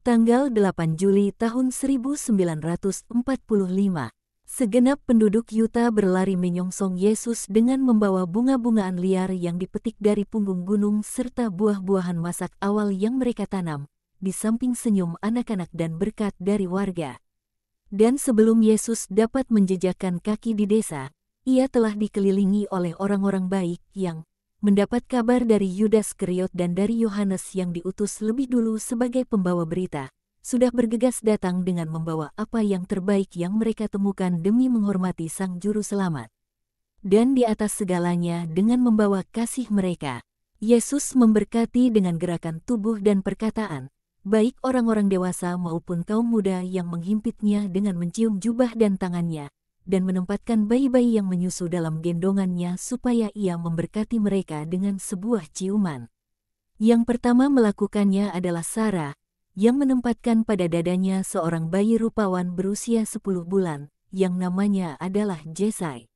Tanggal 8 Juli tahun 1945, segenap penduduk Utah berlari menyongsong Yesus dengan membawa bunga-bungaan liar yang dipetik dari punggung gunung serta buah-buahan masak awal yang mereka tanam, di samping senyum anak-anak dan berkat dari warga. Dan sebelum Yesus dapat menjejakkan kaki di desa, ia telah dikelilingi oleh orang-orang baik yang mendapat kabar dari Yudas Keriot dan dari Yohanes yang diutus lebih dulu sebagai pembawa berita, sudah bergegas datang dengan membawa apa yang terbaik yang mereka temukan demi menghormati Sang Juru Selamat. Dan di atas segalanya dengan membawa kasih mereka, Yesus memberkati dengan gerakan tubuh dan perkataan, baik orang-orang dewasa maupun kaum muda yang menghimpitnya dengan mencium jubah dan tangannya, dan menempatkan bayi-bayi yang menyusu dalam gendongannya supaya ia memberkati mereka dengan sebuah ciuman. Yang pertama melakukannya adalah Sarah, yang menempatkan pada dadanya seorang bayi rupawan berusia 10 bulan, yang namanya adalah Jesai.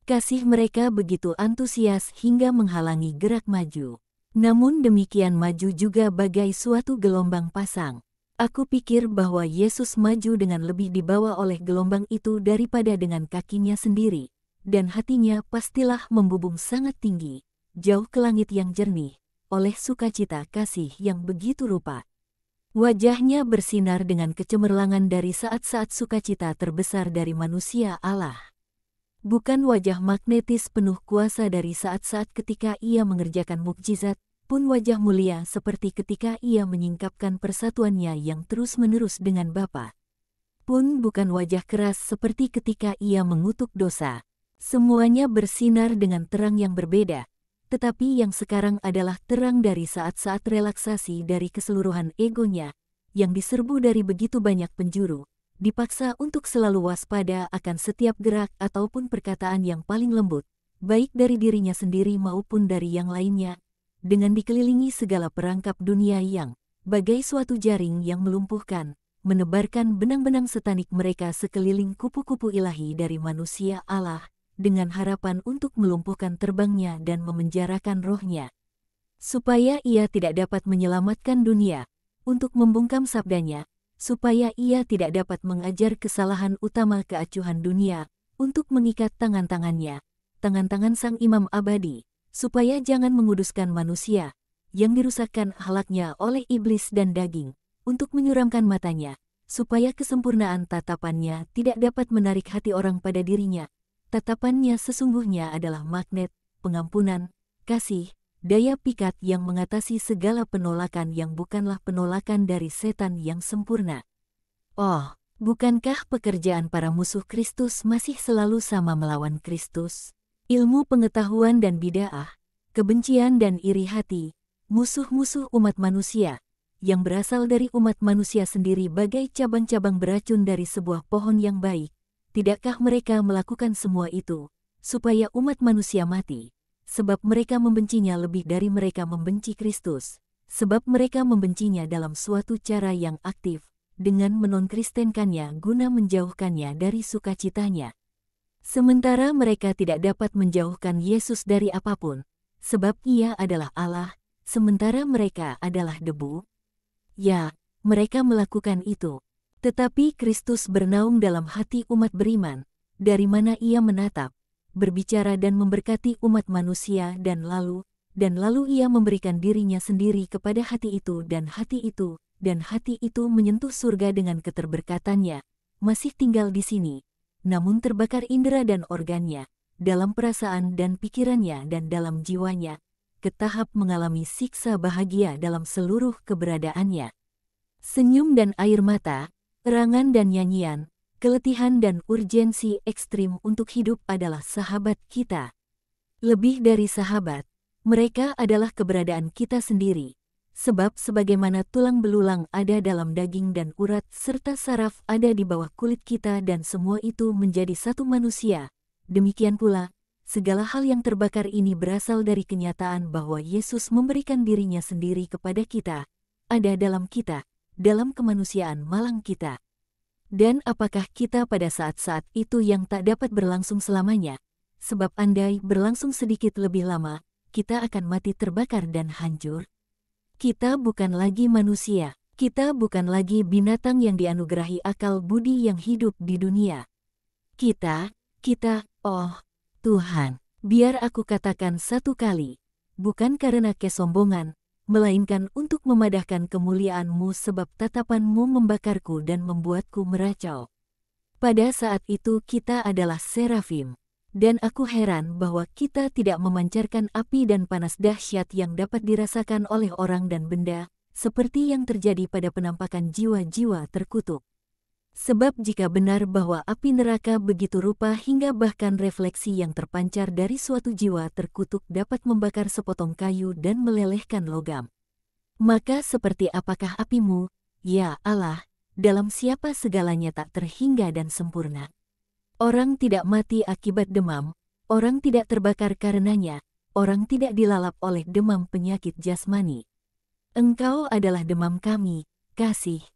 Kasih mereka begitu antusias hingga menghalangi gerak maju. Namun demikian maju juga bagai suatu gelombang pasang. Aku pikir bahwa Yesus maju dengan lebih dibawa oleh gelombang itu daripada dengan kakinya sendiri, dan hatinya pastilah membubung sangat tinggi, jauh ke langit yang jernih, oleh sukacita kasih yang begitu rupa. Wajahnya bersinar dengan kecemerlangan dari saat-saat sukacita terbesar dari manusia Allah. Bukan wajah magnetis penuh kuasa dari saat-saat ketika ia mengerjakan mukjizat, pun wajah mulia seperti ketika ia menyingkapkan persatuannya yang terus-menerus dengan Bapa. Pun bukan wajah keras seperti ketika ia mengutuk dosa. Semuanya bersinar dengan terang yang berbeda, tetapi yang sekarang adalah terang dari saat-saat relaksasi dari keseluruhan egonya, yang diserbu dari begitu banyak penjuru, dipaksa untuk selalu waspada akan setiap gerak ataupun perkataan yang paling lembut, baik dari dirinya sendiri maupun dari yang lainnya, dengan dikelilingi segala perangkap dunia yang, bagai suatu jaring yang melumpuhkan, menebarkan benang-benang setanik mereka sekeliling kupu-kupu ilahi dari manusia Allah, dengan harapan untuk melumpuhkan terbangnya dan memenjarakan rohnya. Supaya ia tidak dapat menyelamatkan dunia, untuk membungkam sabdanya, supaya ia tidak dapat mengajar kesalahan utama keacuhan dunia, untuk mengikat tangan-tangannya, tangan-tangan Sang Imam Abadi, supaya jangan menguduskan manusia, yang dirusakkan akhlaknya oleh iblis dan daging, untuk menyuramkan matanya, supaya kesempurnaan tatapannya tidak dapat menarik hati orang pada dirinya. Tatapannya sesungguhnya adalah magnet, pengampunan, kasih, daya pikat yang mengatasi segala penolakan yang bukanlah penolakan dari setan yang sempurna. Oh, bukankah pekerjaan para musuh Kristus masih selalu sama melawan Kristus? Ilmu pengetahuan dan bid'ah, kebencian dan iri hati, musuh-musuh umat manusia, yang berasal dari umat manusia sendiri bagai cabang-cabang beracun dari sebuah pohon yang baik. Tidakkah mereka melakukan semua itu, supaya umat manusia mati, sebab mereka membencinya lebih dari mereka membenci Kristus, sebab mereka membencinya dalam suatu cara yang aktif, dengan menon-kristenkannya guna menjauhkannya dari sukacitanya. Sementara mereka tidak dapat menjauhkan Yesus dari apapun, sebab ia adalah Allah, sementara mereka adalah debu. Ya, mereka melakukan itu. Tetapi Kristus bernaung dalam hati umat beriman, dari mana ia menatap, berbicara dan memberkati umat manusia dan lalu ia memberikan dirinya sendiri kepada hati itu dan hati itu menyentuh surga dengan keterberkatannya, masih tinggal di sini, namun terbakar indera dan organnya, dalam perasaan dan pikirannya dan dalam jiwanya, ke tahap mengalami siksa bahagia dalam seluruh keberadaannya. Senyum dan air mata, erangan dan nyanyian, keletihan dan urgensi ekstrim untuk hidup adalah sahabat kita. Lebih dari sahabat, mereka adalah keberadaan kita sendiri. Sebab sebagaimana tulang belulang ada dalam daging dan urat serta saraf ada di bawah kulit kita dan semua itu menjadi satu manusia, demikian pula, segala hal yang terbakar ini berasal dari kenyataan bahwa Yesus memberikan dirinya sendiri kepada kita, ada dalam kita, dalam kemanusiaan malang kita. Dan apakah kita pada saat-saat itu yang tak dapat berlangsung selamanya, sebab andai berlangsung sedikit lebih lama, kita akan mati terbakar dan hancur? Kita bukan lagi manusia, Kita bukan lagi binatang yang dianugerahi akal budi yang hidup di dunia. Kita, oh Tuhan, biar aku katakan satu kali, bukan karena kesombongan, melainkan untuk memadahkan kemuliaan-Mu sebab tatapan-Mu membakarku dan membuatku meracau. Pada saat itu kita adalah serafim, dan aku heran bahwa kita tidak memancarkan api dan panas dahsyat yang dapat dirasakan oleh orang dan benda, seperti yang terjadi pada penampakan jiwa-jiwa terkutuk. Sebab jika benar bahwa api neraka begitu rupa hingga bahkan refleksi yang terpancar dari suatu jiwa terkutuk dapat membakar sepotong kayu dan melelehkan logam, maka seperti apakah apimu, ya Allah, dalam siapa segalanya tak terhingga dan sempurna. Orang tidak mati akibat demam, orang tidak terbakar karenanya, orang tidak dilalap oleh demam penyakit jasmani. Engkau adalah demam kami, kasih.